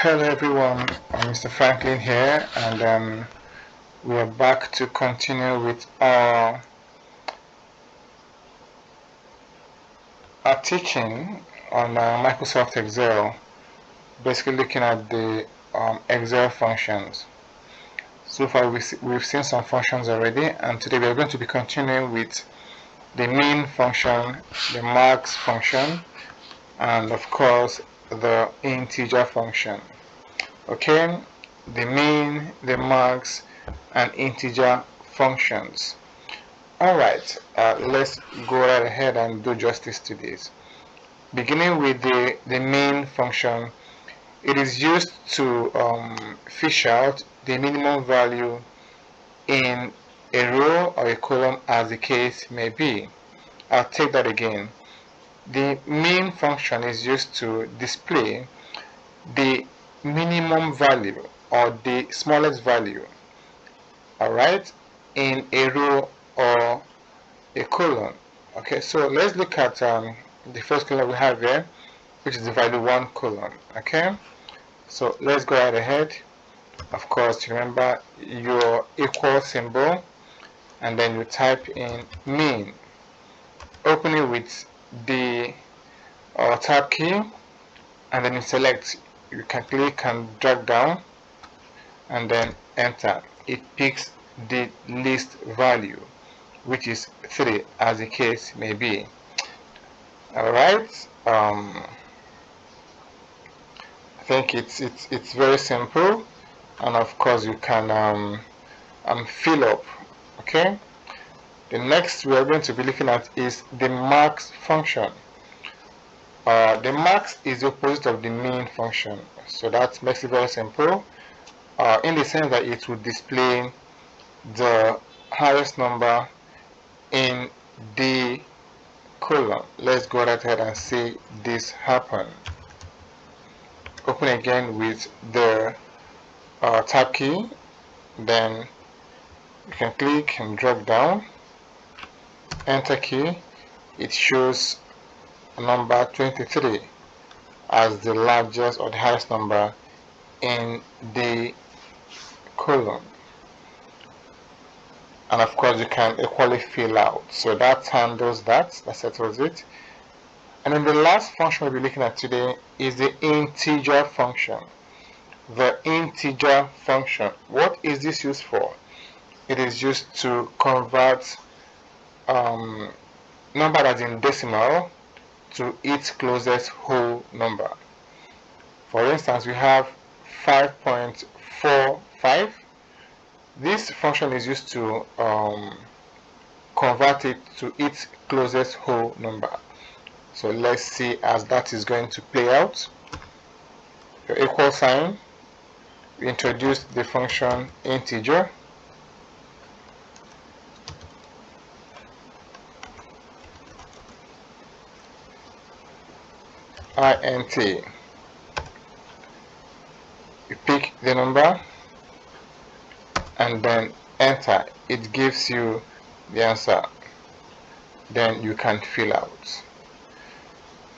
Hello everyone, I'm Mr. Franklin here, and we are back to continue with our teaching on Microsoft Excel, basically looking at the Excel functions. So far we've seen some functions already, and today we are going to be continuing with the main function, the max function, and of course the integer function. Okay, the main, the max, and integer functions. Alright, let's go right ahead and do justice to this. Beginning with the main function, it is used to fish out the minimum value in a row or a column as the case may be. I'll take that again. The main function is used to display the minimum value or the smallest value, alright, in a row or a column. Okay, so let's look at the first column we have here, which is the value 1 column. Okay, so let's go right ahead. Of course, remember your equal symbol, and then you type in mean. Open it with the tab key, and then you select. You can click and drag down, and then enter. It picks the least value, which is 3, as the case may be. Alright, I think it's very simple, and of course you can fill up. Okay, the next we are going to be looking at is the max function. The max is the opposite of the main function, so that makes it very simple, in the sense that it will display the highest number in the column. Let's go right ahead and see this happen. Open again with the tab key, then you can click and drag down, enter key. It shows number 23 as the largest or the highest number in the column, and of course you can equally fill out. So that handles that settles it. And then the last function we'll be looking at today is the integer function. The integer function, what is this used for? It is used to convert number that's in decimal to its closest whole number. For instance, we have 5.45. This function is used to convert it to its closest whole number. So let's see as that is going to play out. Your equal sign, we introduce the function integer. Int. You pick the number and then enter. It gives you the answer. Then you can fill out.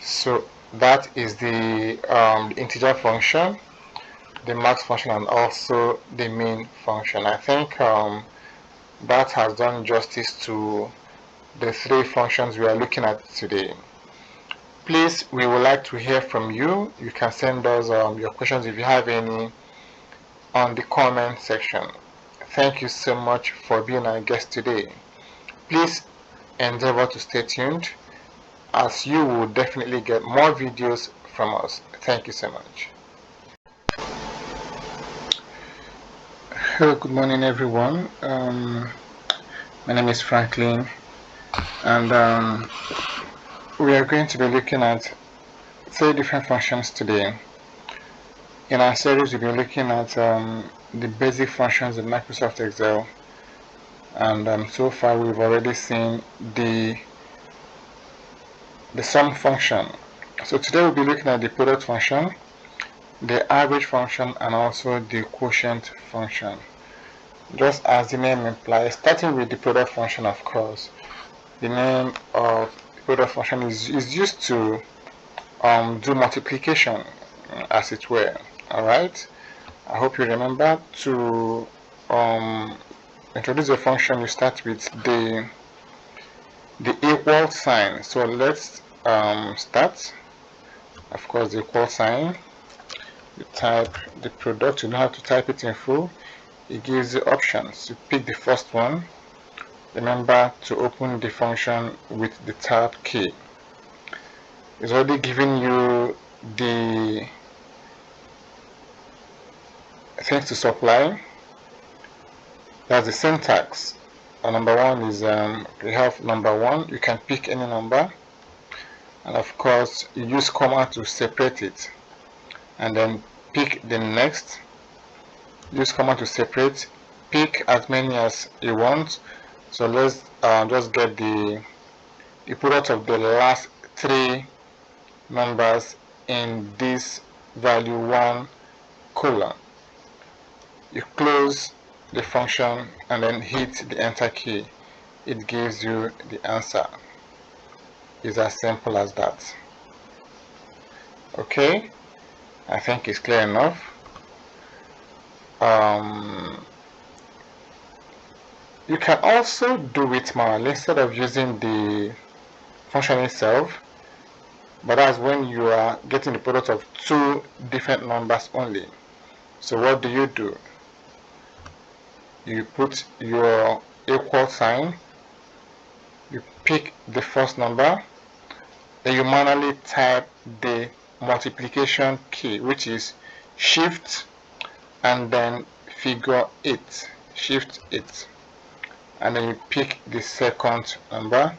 So that is the integer function, the max function, and also the main function. I think that has done justice to the 3 functions we are looking at today. Please, we would like to hear from you. You can send us your questions if you have any on the comment section. Thank you so much for being our guest today. Please endeavor to stay tuned, as you will definitely get more videos from us. Thank you so much. Hello, good morning everyone. My name is Franklin, and we are going to be looking at 3 different functions today. In our series, we'll be looking at the basic functions in Microsoft Excel, and so far we've already seen the sum function. So today we'll be looking at the product function, the average function, and also the quotient function. Just as the name implies, starting with the product function, of course, the name of the product function is used to do multiplication, as it were. Alright, I hope you remember to introduce a function. You start with the equal sign. So let's start. Of course, the equal sign. You type the product. You don't have to type it in full. It gives you options. You pick the first one. Remember to open the function with the tab key. It's already giving you the things to supply. That's the syntax. Number one is we have number one. You can pick any number, and of course you use comma to separate it, and then pick the next. Use comma to separate. Pick as many as you want. So let's just get the product of the last three numbers in this value 1 colon. You close the function and then hit the enter key. It gives you the answer. It's as simple as that. Okay, I think it's clear enough. You can also do it manually instead of using the function itself, but that's when you are getting the product of two different numbers only. So what do? You put your equal sign, you pick the first number, then you manually type the multiplication key, which is shift and then figure 8, shift 8, and then you pick the second number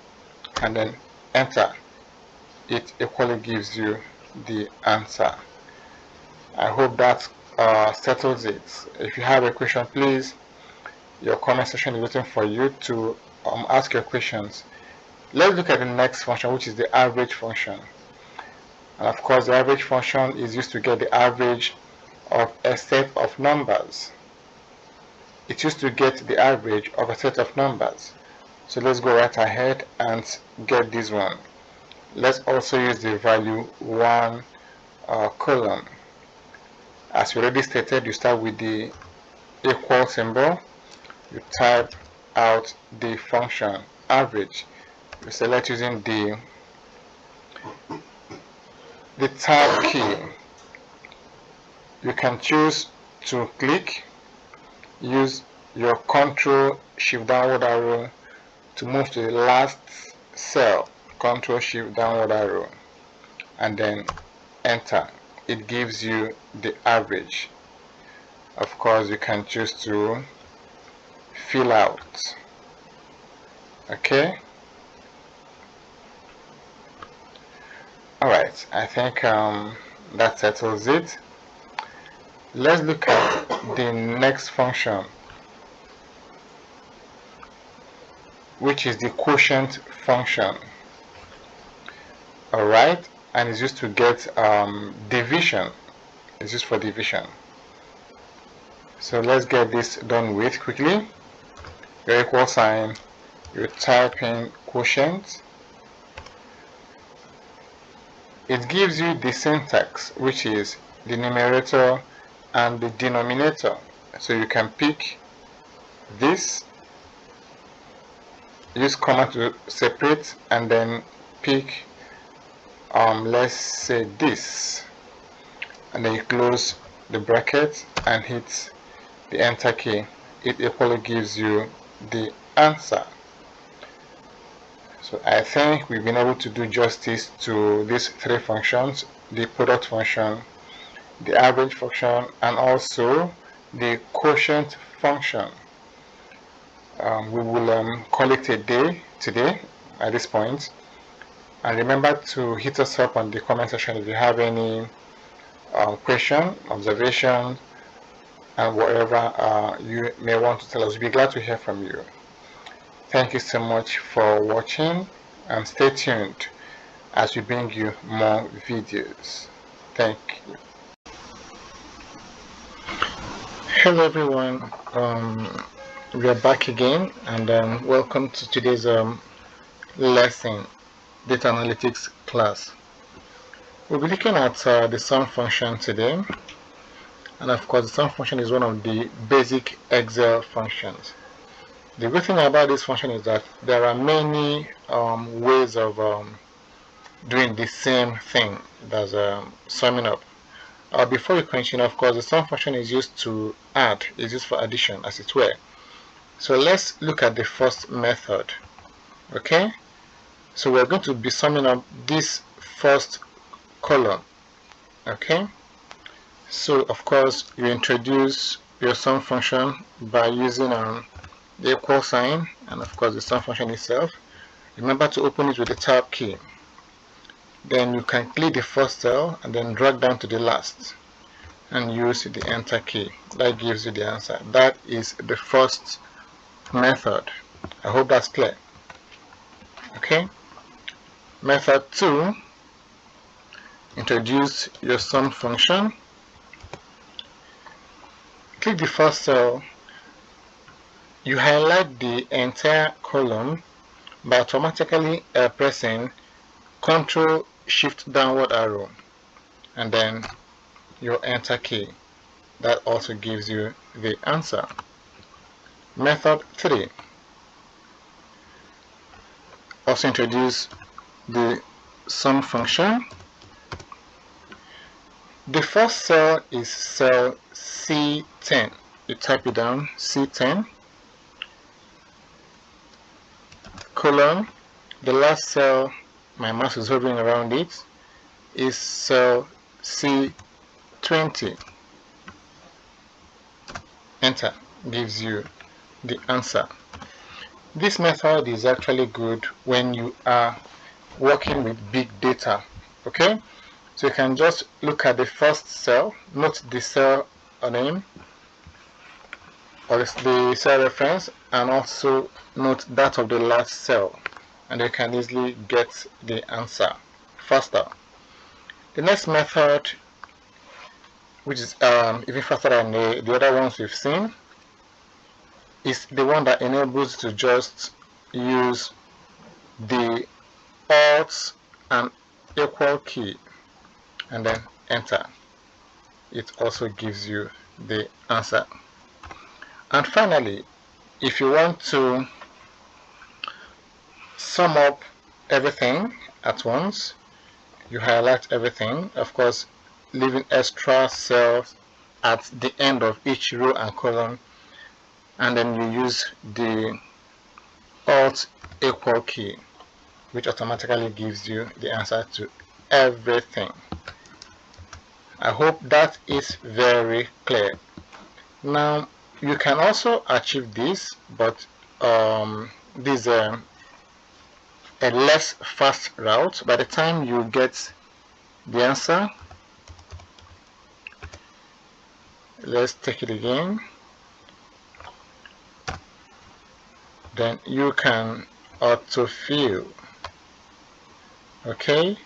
and then enter. It equally gives you the answer. I hope that settles it. If you have a question, please, your comment section is waiting for you to ask your questions. Let's look at the next function, which is the average function. And of course, the average function is used to get the average of a set of numbers. It's used to get the average of a set of numbers. So let's go right ahead and get this one. Let's also use the value 1 colon. As we already stated, you start with the equal symbol. You type out the function average. You select using the tab key. You can choose to click, use your Ctrl Shift downward arrow to move to the last cell, Ctrl Shift downward arrow, and then enter. It gives you the average. Of course, you can choose to fill out. Okay. Alright, I think that settles it. Let's look at the next function, which is the quotient function. Alright, and it's used to get division. It's used for division. So let's get this done with quickly. Your equal sign, you type in quotient. It gives you the syntax, which is the numerator and the denominator. So you can pick this, use comma to separate, and then pick let's say this, and then you close the bracket and hit the enter key. It equally gives you the answer. So I think we've been able to do justice to these three functions: the product function, the average function, and also the quotient function. We will call it a day today at this point. And remember to hit us up on the comment section if you have any question, observation, and whatever you may want to tell us. We'll be glad to hear from you. Thank you so much for watching, and stay tuned as we bring you more videos. Thank you. Hello everyone, we are back again, and welcome to today's lesson, data analytics class. We'll be looking at the sum function today. and of course the sum function is one of the basic Excel functions. The good thing about this function is that there are many ways of doing the same thing, that's summing up. Before we continue, of course the sum function is used to add, is used for addition as it were. So let's look at the first method. Okay, so we're going to be summing up this first column. Okay, so of course you introduce your sum function by using the equal sign and of course the sum function itself. Remember to open it with the tab key. Then you can click the first cell and then drag down to the last and use the enter key. That gives you the answer. That is the first method. I hope that's clear. Okay, method 2, introduce your sum function. Click the first cell. You highlight the entire column by automatically pressing Ctrl Shift downward arrow and then your enter key. That also gives you the answer. Method 3, also introduce the sum function. The first cell is cell C10. You type it down, C10, colon. The last cell, my mouse is hovering around it, is cell C20. Enter gives you the answer. This method is actually good when you are working with big data. Okay, so you can just look at the first cell, note the cell name or the cell reference, and also note that of the last cell, and you can easily get the answer faster. The next method, which is even faster than the other ones we've seen, is the one that enables to just use the Alt and equal key and then enter. It also gives you the answer. And finally, if you want to sum up everything at once, you highlight everything, of course leaving extra cells at the end of each row and column, and then you use the Alt equal key, which automatically gives you the answer to everything. I hope that is very clear. Now you can also achieve this, but this is a less fast route. By the time you get the answer, let's take it again. Then you can autofill. Okay,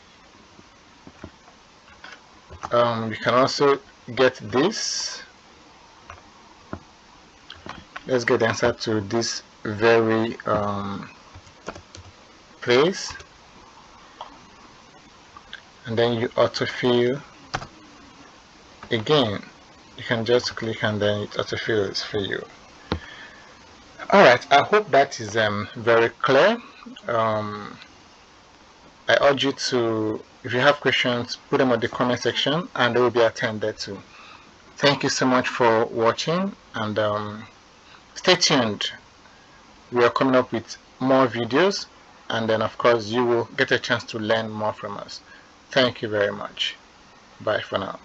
you can also get this. Let's get the answer to this very place, and then you autofill again. You can just click and then it autofills for you. Alright, I hope that is very clear. I urge you to, if you have questions, put them in the comment section and they will be attended to. Thank you so much for watching, and stay tuned. We are coming up with more videos, and then of course you will get a chance to learn more from us. Thank you very much. Bye for now.